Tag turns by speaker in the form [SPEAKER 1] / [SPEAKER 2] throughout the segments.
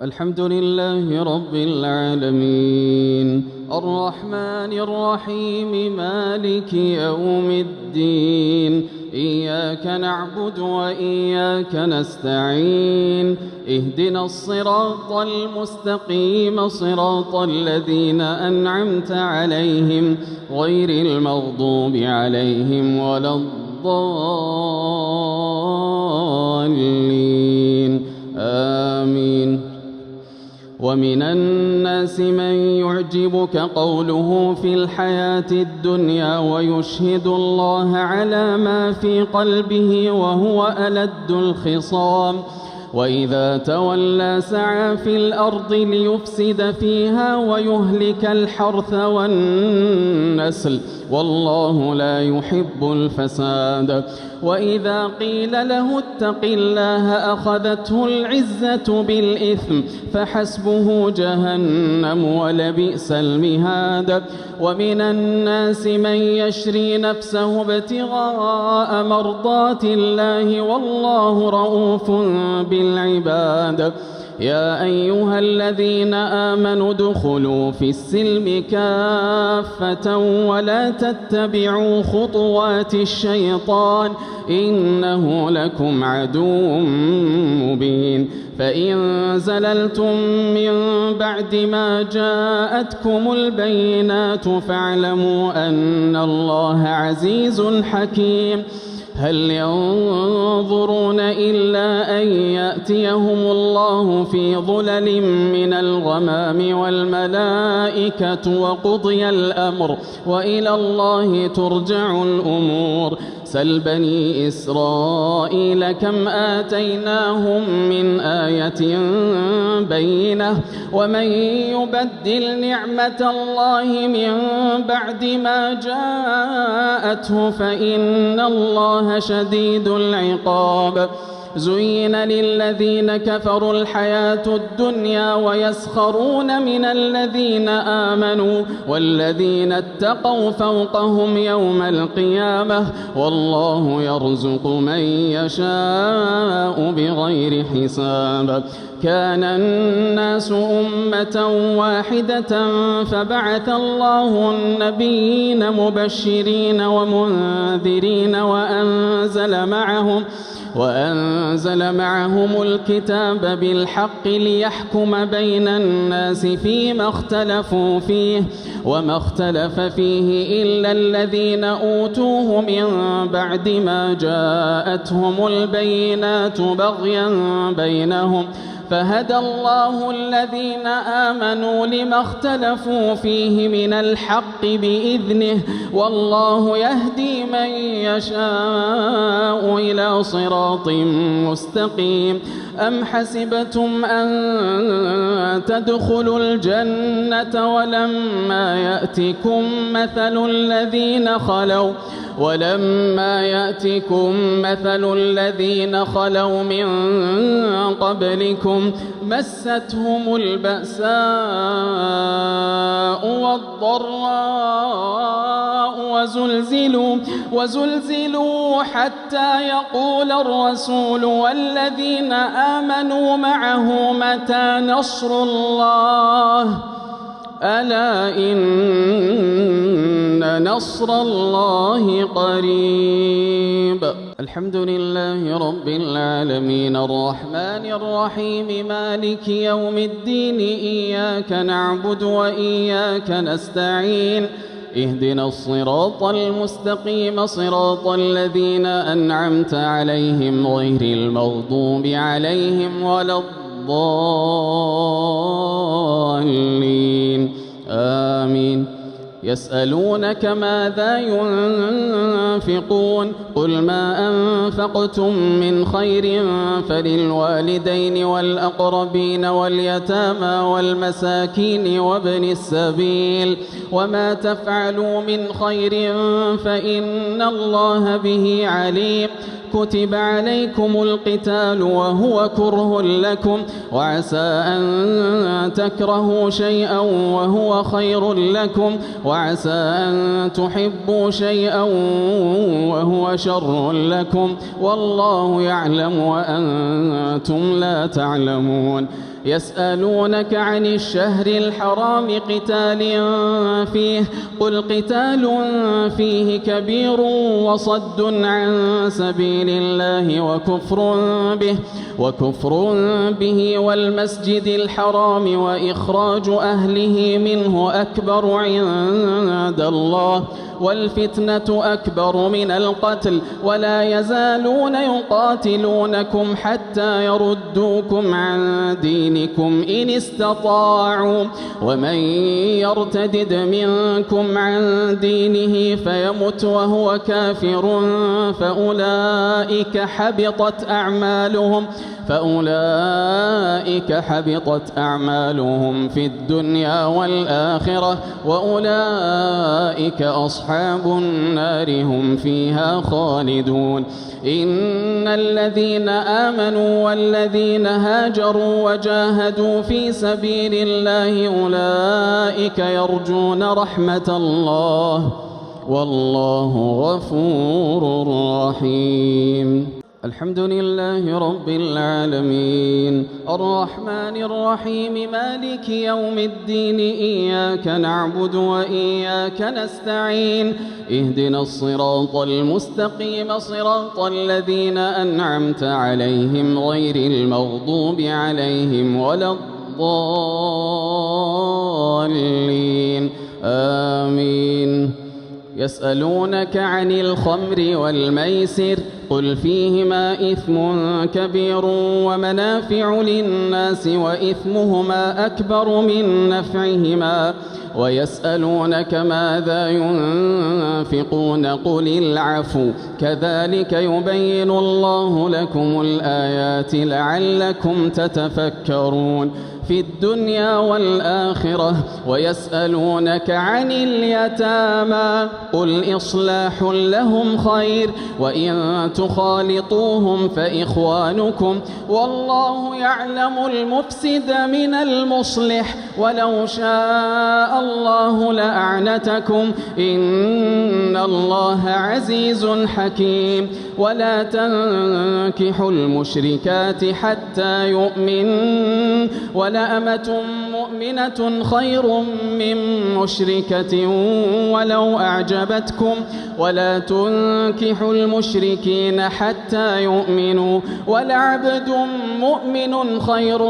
[SPEAKER 1] الحمد لله رب العالمين الرحمن الرحيم مالك يوم الدين إياك نعبد وإياك نستعين اهدنا الصراط المستقيم صراط الذين أنعمت عليهم غير المغضوب عليهم ولا الضالين آمين. ومن الناس من يعجبك قوله في الحياة الدنيا ويشهد الله على ما في قلبه وهو ألد الخصام وإذا تولى سعى في الأرض ليفسد فيها ويهلك الحرث والنسل والله لا يحب الفساد. وإذا قيل له اتق الله أخذته العزة بالإثم فحسبه جهنم ولبئس المهاد. ومن الناس من يشري نفسه ابتغاء مرضات الله والله رؤوف بالعباد. يا أيها الذين آمنوا ادخلوا في السلم كافة ولا تتبعوا خطوات الشيطان إنه لكم عدو مبين. فإن زللتم من بعد ما جاءتكم البينات فاعلموا أن الله عزيز حكيم. هل ينظرون إلا أن يأتيهم الله في ظلل من الغمام والملائكة وقضي الأمر وإلى الله ترجع الأمور. سل بني إسرائيل كم آتيناهم من آية بينة ومن يبدل نعمة الله من بعد ما جاءته فإن الله شديد العقاب. زين للذين كفروا الحياة الدنيا ويسخرون من الذين آمنوا والذين اتقوا فوقهم يوم القيامة والله يرزق من يشاء بغير حساب. كان الناس أمة واحدة فبعث الله النبيين مبشرين ومنذرين وأنزل معهم الكتاب بالحق ليحكم بين الناس فيما اختلفوا فيه وما اختلف فيه إلا الذين أوتوه من بعد ما جاءتهم البينات بغيا بينهم فهدى الله الذين آمنوا لما اختلفوا فيه من الحق بإذنه والله يهدي من يشاء إلى صراط مستقيم. أم حسبتم أن تدخلوا الجنة ولما يأتكم مثل الذين خلوا من قبلكم مستهم البأساء والضراء وزلزلوا حتى يقول الرسول والذين آمنوا معه متى نصر الله ألا إن نصر الله قريب. الحمد لله رب العالمين الرحمن الرحيم مالك يوم الدين إياك نعبد وإياك نستعين اهدنا الصراط المستقيم صراط الذين أنعمت عليهم غير المغضوب عليهم ولا الضالين آمين. يسألونك ماذا ينفقون قل ما أنفقتم من خير فللوالدين والأقربين واليتامى والمساكين وابن السبيل وما تفعلوا من خير فإن الله به عليم. كتب عليكم القتال وهو كره لكم وعسى أن تكرهوا شيئا وهو خير لكم وعسى أن تحبوا شيئا وهو شر لكم والله يعلم وأنتم لا تعلمون. يسألونك عن الشهر الحرام قتال فيه قل قتال فيه كبير وصد عن سبيل الله وكفر به والمسجد الحرام وإخراج أهله منه أكبر عند الله والفتنة أكبر من القتل ولا يزالون يقاتلونكم حتى يردوكم عن دينكم إن استطاعوا ومن يرتدد منكم عن دينه فيمت وهو كافر فأولئك حبطت أعمالهم في الدنيا والآخرة وأولئك أصحاب النار هم فيها خالدون إن الذين آمنوا والذين هاجروا وجاهدوا في سبيل الله أولئك يرجون رحمة الله والله غفور رحيم. الحمد لله رب العالمين الرحمن الرحيم مالك يوم الدين إياك نعبد وإياك نستعين اهدنا الصراط المستقيم صراط الذين أنعمت عليهم غير المغضوب عليهم ولا الضالين آمين. يسألونك عن الخمر والميسر قل فيهما إثم كبير ومنافع للناس وإثمهما أكبر من نفعهما ويسألونك ماذا ينفقون قل العفو كذلك يبين الله لكم الآيات لعلكم تتفكرون في الدنيا والآخرة ويسألونك عن اليتامى قل إصلاح لهم خير وإن تخالطوهم فإخوانكم والله يعلم المفسد من المصلح ولو شاء الله لأعنتكم إن الله عزيز حكيم. ولا تنكحوا المشركات حتى يؤمن ولأمة مؤمنة خير من مشركة ولو أعجبتكم ولا تنكحوا المشركين حتى يؤمنوا ولعبد مؤمن خير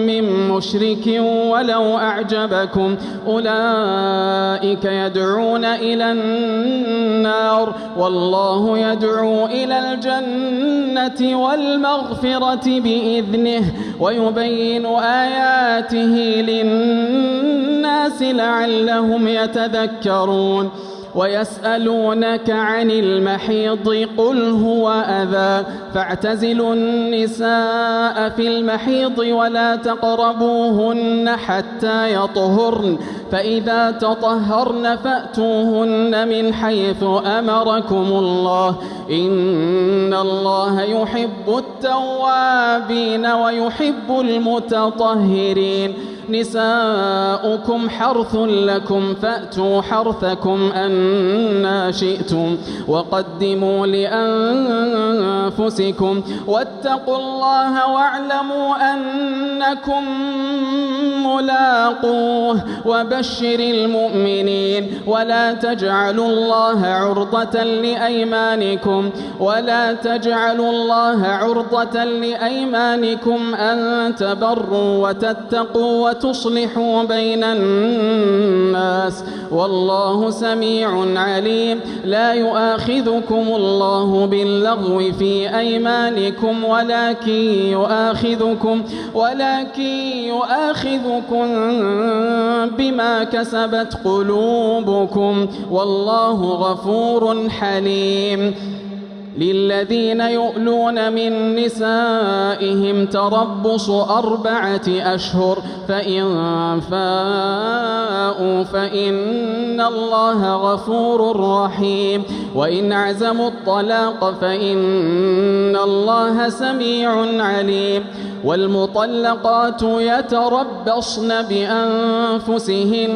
[SPEAKER 1] من مشرك ولو أعجبكم أولئك يدعون إلى النار والله يدعو إلى الجنة والمغفرة بإذنه ويبين آياته للناس لعلهم يتذكرون. ويسألونك عن المحيض قل هو أذى فاعتزلوا النساء في المحيض ولا تقربوهن حتى يطهرن فإذا تطهرن فأتوهن من حيث أمركم الله إن الله يحب التوابين ويحب المتطهرين. نساؤكم حرث لكم فأتوا حرثكم أنى شئتم وقدموا لأنفسكم واتقوا الله واعلموا أنكم ملاقوه وبشر المؤمنين. ولا تجعلوا الله عرضة لأيمانكم أن تبروا وتتقوا وتصلحوا بين الناس والله سميع عليم. لا يؤاخذكم الله باللغو في أيمانكم ولكن يؤاخذكم بما كسبت قلوبكم والله غفور حليم. للذين يؤلون من نسائهم تربص 4 أشهر فإن فاءوا فإن الله غفور رحيم. وإن عزموا الطلاق فإن الله سميع عليم. والمطلقات يتربصن بأنفسهن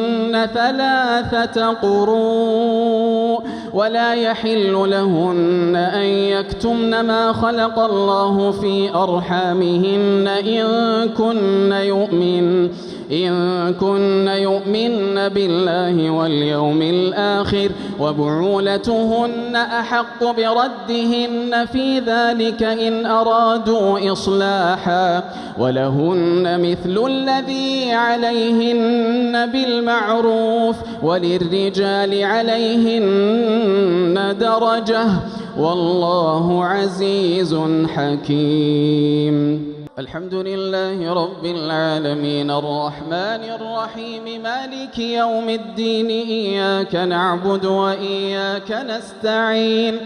[SPEAKER 1] 3 قروء ولا يحل لهن أن يكتمن ما خلق الله في أرحامهن إن كن يؤمن بالله واليوم الآخر وبعولتهن أحق بردهن في ذلك إن أرادوا إصلاحا ولهن مثل الذي عليهن بالمعروف وللرجال عليهن درجة والله عزيز حكيم. الحمد لله رب العالمين الرحمن الرحيم مالك يوم الدين إياك نعبد وإياك نستعين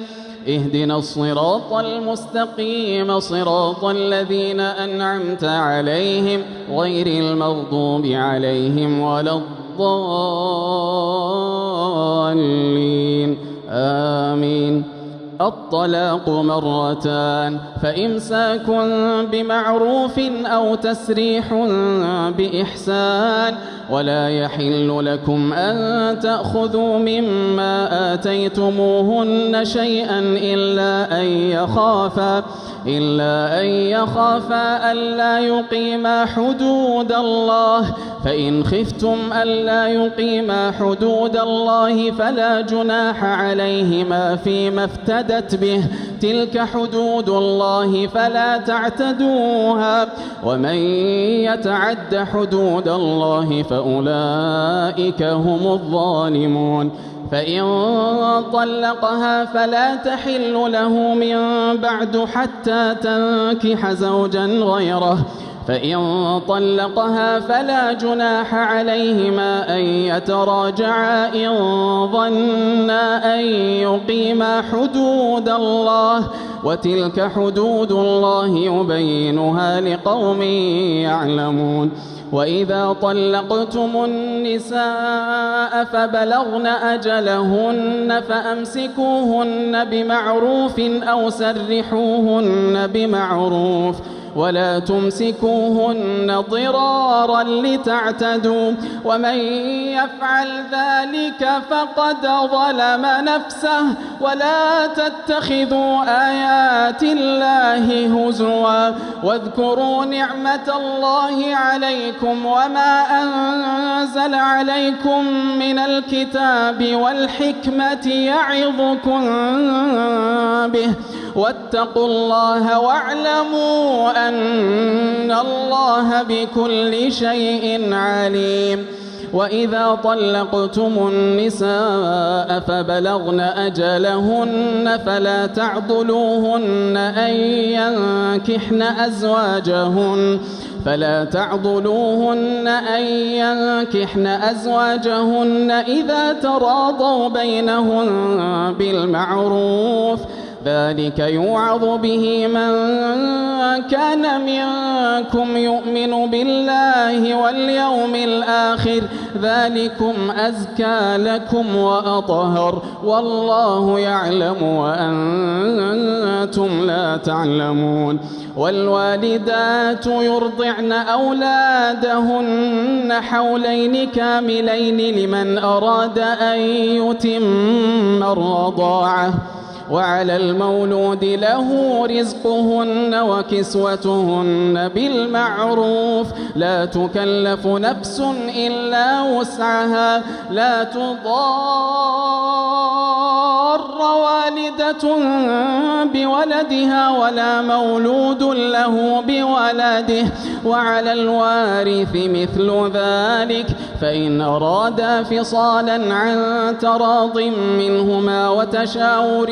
[SPEAKER 1] اهدنا الصراط المستقيم صراط الذين أنعمت عليهم غير المغضوب عليهم ولا الضالين آمين. الطلاق مرتان فإمساك بمعروف أو تسريح بإحسان ولا يحل لكم أن تأخذوا مما آتيتموهن شيئا إلا أن يخافا ألا يقيما حدود الله فإن خفتم ألا يقيما حدود الله فلا جناح عليهما فيما افتدت به تلك حدود الله فلا تعتدوها ومن يتعد حدود الله فأولئك هم الظالمون. فإن طلقها فلا تحل له من بعد حتى تنكح زوجا غيره فإن طلقها فلا جناح عليهما أن يتراجعا إن ظنا أن يقيما حدود الله وتلك حدود الله يبينها لقوم يعلمون. وإذا طلقتم النساء فبلغن أجلهن فأمسكوهن بمعروف أو سرحوهن بمعروف ولا تمسكوهن ضرارا لتعتدوا ومن يفعل ذلك فقد ظلم نفسه ولا تتخذوا آيات الله هزوا واذكروا نعمة الله عليكم وما أنزل عليكم من الكتاب والحكمة يعظكم به واتقوا الله واعلموا أن الله بكل شيء عليم. وإذا طلقتم النساء فبلغن أجلهن فلا تعضلوهن أن ينكحن أزواجهن إذا تراضوا بينهم بالمعروف ذلك يوعظ به من كان منكم يؤمن بالله واليوم الآخر ذلكم أزكى لكم وأطهر والله يعلم وأنتم لا تعلمون. والوالدات يرضعن أولادهن حولين كاملين لمن أراد أن يتم الرضاعة وعلى المولود له رزقهن وكسوتهن بالمعروف لا تكلف نفس إلا وسعها لا تضار والدة بولدها ولا مولود له بولده وعلى الوارث مثل ذلك فإن أرادا فصالا عن تراض منهما وتشاور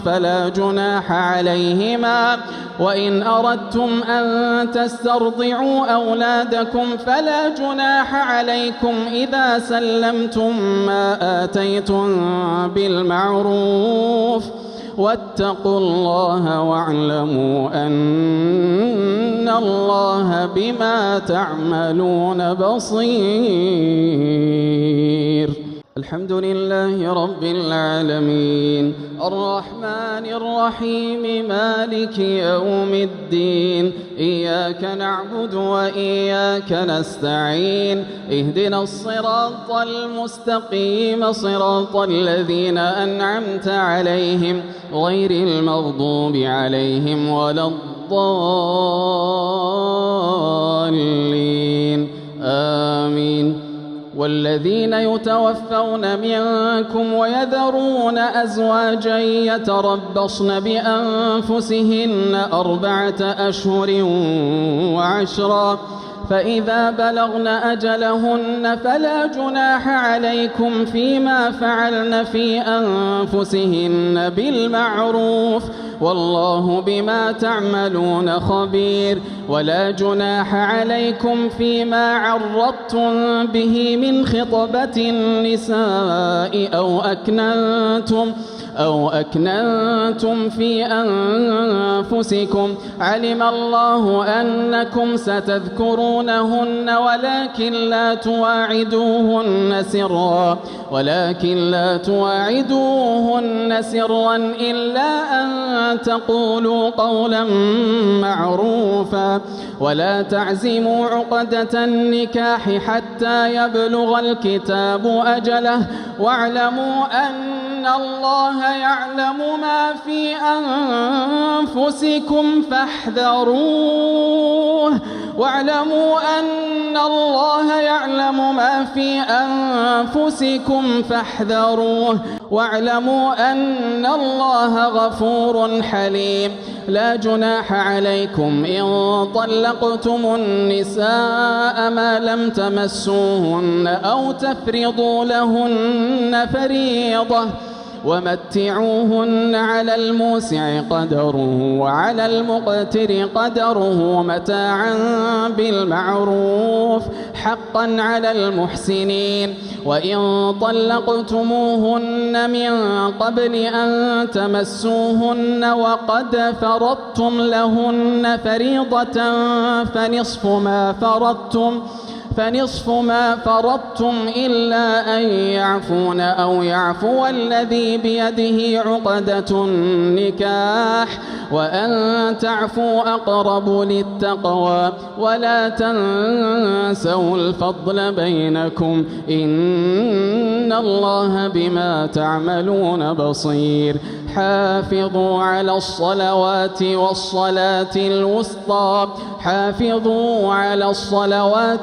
[SPEAKER 1] فلا جناح عليهما. وإن أردتم أن تسترضعوا أولادكم فلا جناح عليكم إذا سلمتم ما آتيتم بالمعروف واتقوا الله واعلموا أن الله بما تعملون بصير. الحمد لله رب العالمين الرحمن الرحيم مالك يوم الدين إياك نعبد وإياك نستعين اهدنا الصراط المستقيم صراط الذين أنعمت عليهم غير المغضوب عليهم ولا الضالين آمين. والذين يتوفون منكم ويذرون أزواجا يتربصن بأنفسهن 4 أشهر و10 فإذا بلغن أجلهن فلا جناح عليكم فيما فعلن في أنفسهن بالمعروف والله بما تعملون خبير. ولا جناح عليكم فيما عرضتم به من خطبة النساء أو أكننتم في أنفسكم علم الله أنكم ستذكرونهن ولكن لا تواعدوهن سرا إلا أن تقولوا قولا معروفا ولا تعزموا عقدة النكاح حتى يبلغ الكتاب أجله واعلموا أن الله يعلم ما في أنفسكم فاحذروه واعلموا أن الله غفور حليم. لا جناح عليكم إن طلقتم النساء ما لم تمسوهن أو تفرضوا لهن فريضة ومتعوهن على الموسع قدره وعلى المقتر قدره متاعا بالمعروف حقا على المحسنين. وإن طلقتموهن من قبل أن تمسوهن وقد فرضتم لهن فريضة فنصف ما فرضتم إلا أن يعفون أو يعفو الذي بيده عقدة النكاح وأن تعفوا أقرب للتقوى ولا تنسوا الفضل بينكم إن الله بما تعملون بصير. حافظوا على الصلوات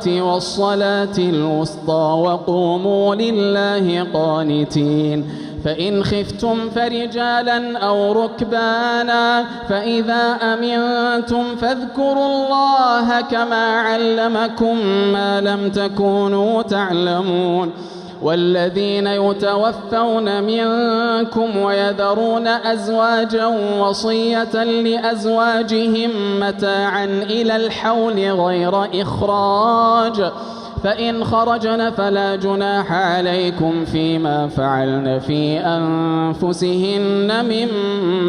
[SPEAKER 1] والصلاة الوسطى وقوموا لله قانتين. فإن خفتم فرجالا أو ركبانا فإذا أمنتم فاذكروا الله كما علمكم ما لم تكونوا تعلمون. والذين يتوفون منكم ويذرون أزواجا وصية لأزواجهم متاعا إلى الحول غير إخراج فإن خرجن فلا جناح عليكم فيما فعلن في أنفسهن من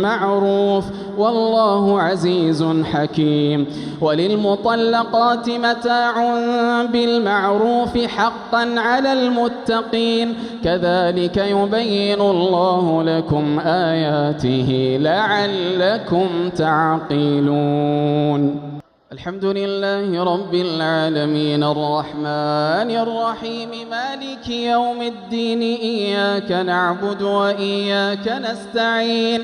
[SPEAKER 1] معروف والله عزيز حكيم. وللمطلقات متاع بالمعروف حقا على المتقين كذلك يبين الله لكم آياته لعلكم تعقلون. الحمد لله رب العالمين الرحمن الرحيم مالك يوم الدين إياك نعبد وإياك نستعين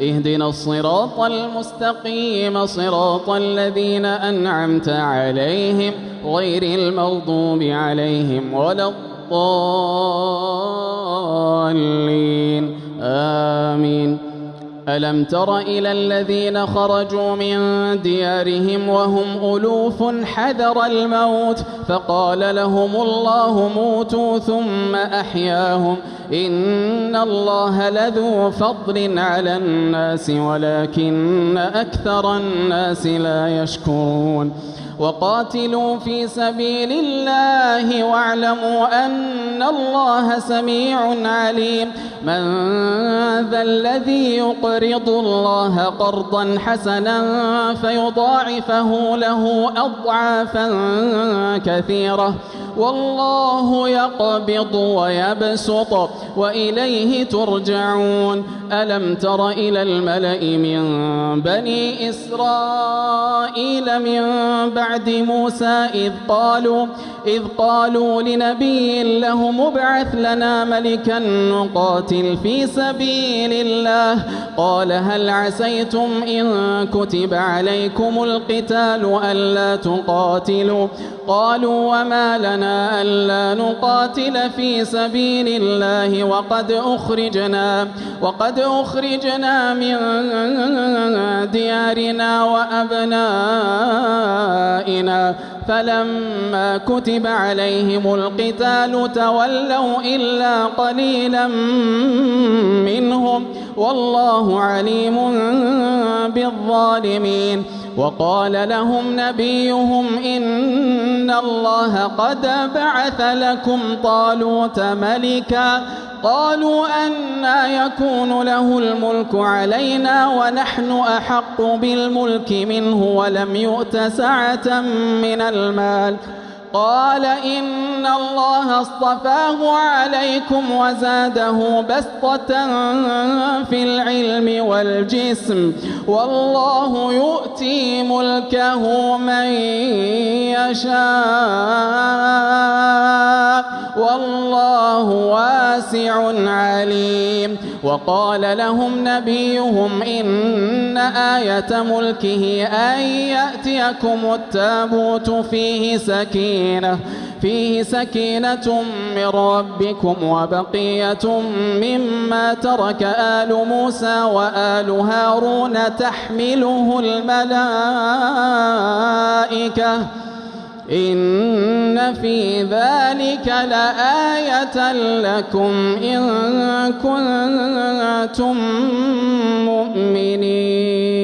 [SPEAKER 1] اهدنا الصراط المستقيم صراط الذين أنعمت عليهم غير المغضوب عليهم ولا الضالين آمين. ألم تر إلى الذين خرجوا من ديارهم وهم ألوف حذر الموت فقال لهم الله موتوا ثم أحياهم إن الله لذو فضل على الناس ولكن أكثر الناس لا يشكرون. وقاتلوا في سبيل الله واعلموا أن الله سميع عليم. من ذا الذي يقرض الله قرضا حسنا فيضاعفه له أضعافا كثيرة والله يقبض ويبسط وإليه ترجعون ألم تر إلى الملأ من بني إسرائيل من بعد موسى إذ قالوا لنبي له مبعث لنا ملكا نقاتل في سبيل الله قال هل عسيتم إن كتب عليكم القتال ألا تقاتلوا قالوا وما لنا ألا نقاتل في سبيل الله وقد أخرجنا من ديارنا وأبنائنا فلما كتب عليهم القتال تولوا إلا قليلا منهم والله عليم بالظالمين وقال لهم نبيهم إن الله قد بعث لكم طالوت ملكا قالوا أنى يكون له الملك علينا ونحن أحق بالملك منه ولم يؤت سعة من المال قال إن الله اصطفاه عليكم وزاده بسطة في العلم والجسم والله يؤتي ملكه من يشاء والله واسع عليم وقال لهم نبيهم إن آية ملكه أن يأتيكم التابوت فيه سكينة من ربكم وبقية مما ترك آل موسى وآل هارون تحمله الملائكة إن في ذلك لآية لكم إن كنتم مؤمنين.